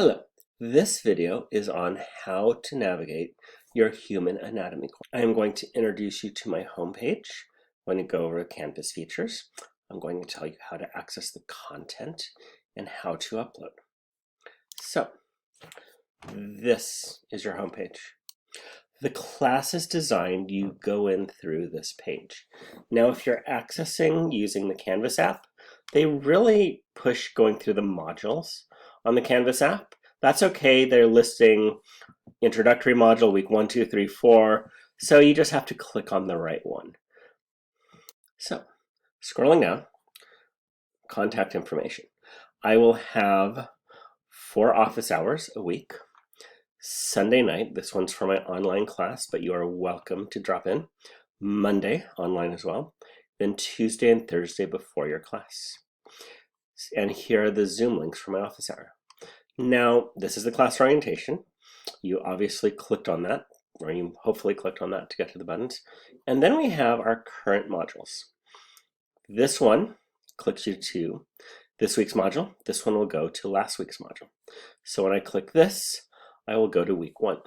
Hello, this video is on how to navigate your human anatomy course. I am going to introduce you to my homepage. I'm going to go over Canvas features. I'm going to tell you how to access the content and how to upload. So, this is your homepage. The class is designed, you go in through this page. Now, if you're accessing using the Canvas app, they really push going through the modules on the Canvas app. That's okay, they're listing introductory module week 1, 2, 3, 4, so you just have to click on the right one. So, scrolling down, contact information. I will have 4 office hours a week. Sunday night, this one's for my online class, but you are welcome to drop in. Monday, online as well. Then Tuesday and Thursday before your class. And here are the Zoom links for my office hour. Now, this is the class orientation. You obviously clicked on that, or you hopefully clicked on that to get to the buttons. And then we have our current modules. This one clicks you to this week's module. This one will go to last week's module. So when I click this, I will go to week 1.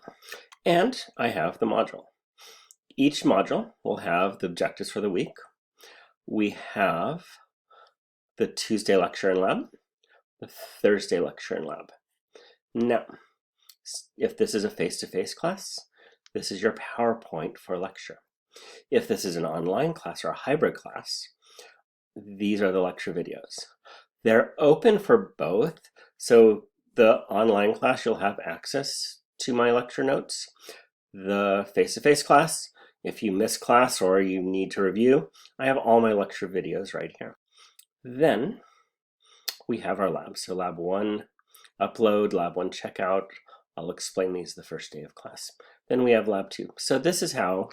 And I have the module. Each module will have the objectives for the week. We have the Tuesday lecture and lab, the Thursday lecture and lab. Now, if this is a face-to-face class, this is your PowerPoint for lecture. If this is an online class or a hybrid class, these are the lecture videos. They're open for both, so the online class, you'll have access to my lecture notes. The face-to-face class, if you miss class or you need to review, I have all my lecture videos right here. Then we have our labs. So lab 1, upload, lab 1, checkout. I'll explain these the first day of class. Then we have lab 2. So this is how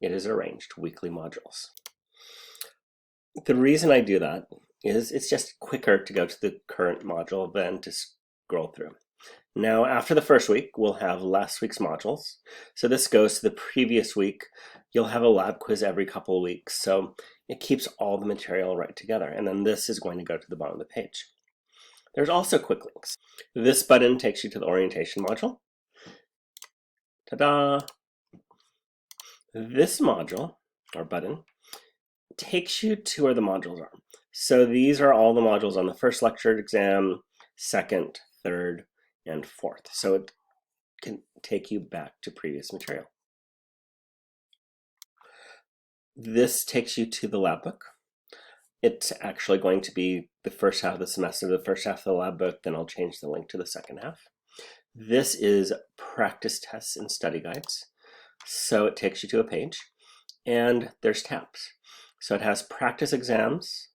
it is arranged, weekly modules. The reason I do that is it's just quicker to go to the current module than to scroll through. Now, after the first week, we'll have last week's modules. So this goes to the previous week. You'll have a lab quiz every couple of weeks. So it keeps all the material right together. And then this is going to go to the bottom of the page. There's also quick links. This button takes you to the orientation module. Ta-da! This module, or button, takes you to where the modules are. So these are all the modules on the first lecture exam, second, third, and fourth. So it can take you back to previous material. This takes you to the lab book. It's actually going to be the first half of the semester, the first half of the lab book, then I'll change the link to the second half. This is practice tests and study guides. So it takes you to a page and there's tabs. So it has practice exams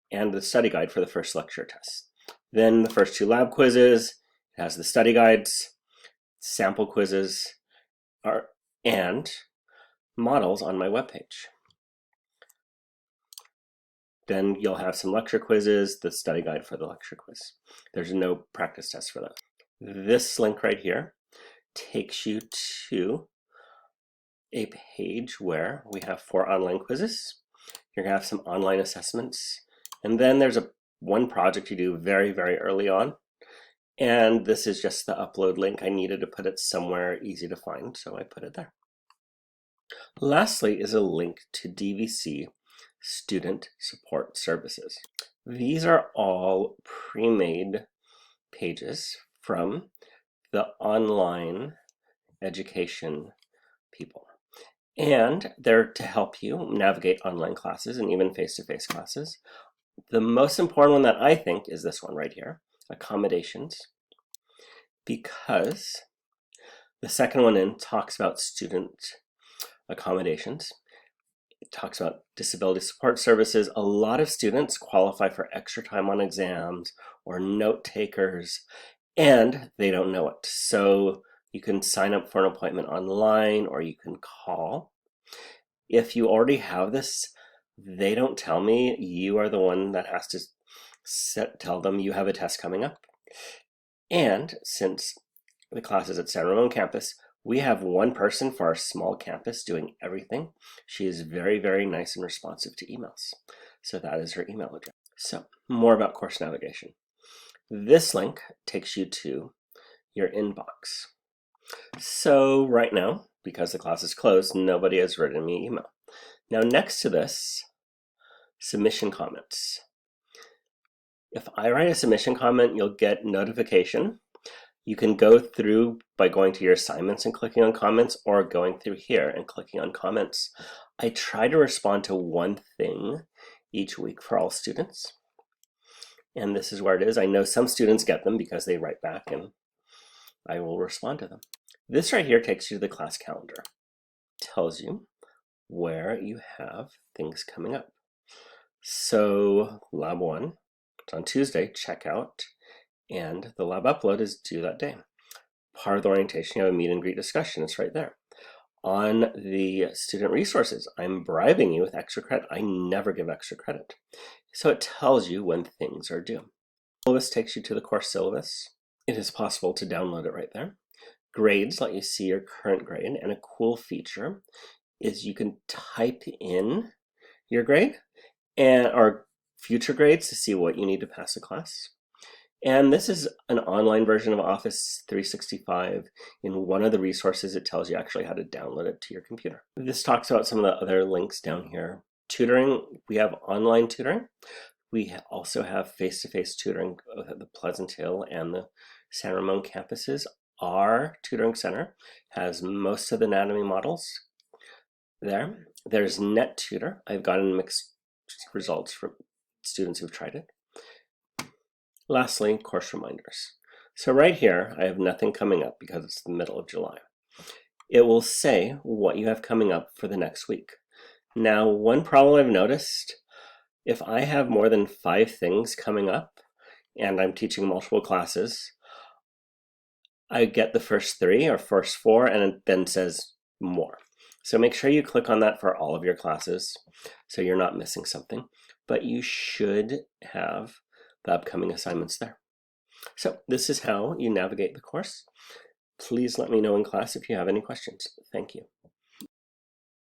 and the study guide for the first lecture test. Then the first 2 lab quizzes, it has the study guides, sample quizzes, and models on my webpage. Then you'll have some lecture quizzes, the study guide for the lecture quiz. There's no practice test for that. This link right here takes you to a page where we have 4 online quizzes. You're gonna have some online assessments. And then there's one project you do very, very early on. And this is just the upload link. I needed to put it somewhere easy to find, so I put it there. Lastly is a link to DVC Student Support Services. These are all pre-made pages from the online education people. And they're to help you navigate online classes and even face-to-face classes. The most important one that I think is this one right here, accommodations, because the second one in talks about student accommodations. It talks about disability support services. A lot of students qualify for extra time on exams or note takers, and they don't know it. So you can sign up for an appointment online or you can call. If you already have this, they don't tell me. You are the one that has to tell them you have a test coming up. And since the class is at San Ramon campus, we have one person for our small campus doing everything. She is very, very nice and responsive to emails. So that is her email address. So more about course navigation. This link takes you to your inbox. So right now, because the class is closed, nobody has written me an email. Now next to this, submission comments. If I write a submission comment, you'll get notification. You can go through by going to your assignments and clicking on comments, or going through here and clicking on comments. I try to respond to one thing each week for all students. And this is where it is. I know some students get them because they write back, and I will respond to them. This right here takes you to the class calendar. Tells you where you have things coming up. So Lab 1, it's on Tuesday, check out, and the lab upload is due that day. Part of the orientation, you have a meet and greet discussion. It's right there. On the student resources, I'm bribing you with extra credit. I never give extra credit. So it tells you when things are due. Syllabus takes you to the course syllabus. It is possible to download it right there. Grades let you see your current grade, and a cool feature is you can type in your grade or future grades to see what you need to pass a class. And this is an online version of Office 365. In one of the resources, it tells you actually how to download it to your computer. This talks about some of the other links down here. Tutoring, we have online tutoring. We also have face-to-face tutoring at the Pleasant Hill and the San Ramon campuses. Our tutoring center has most of the anatomy models there. There's NetTutor. I've gotten mixed results from students who've tried it. Lastly, course reminders. So right here, I have nothing coming up because it's the middle of July. It will say what you have coming up for the next week. Now, one problem I've noticed, if I have more than 5 things coming up and I'm teaching multiple classes, I get the first 3 or first 4 and it then says more. So make sure you click on that for all of your classes so you're not missing something, but you should have the upcoming assignments there. So this is how you navigate the course. Please let me know in class if you have any questions. Thank you.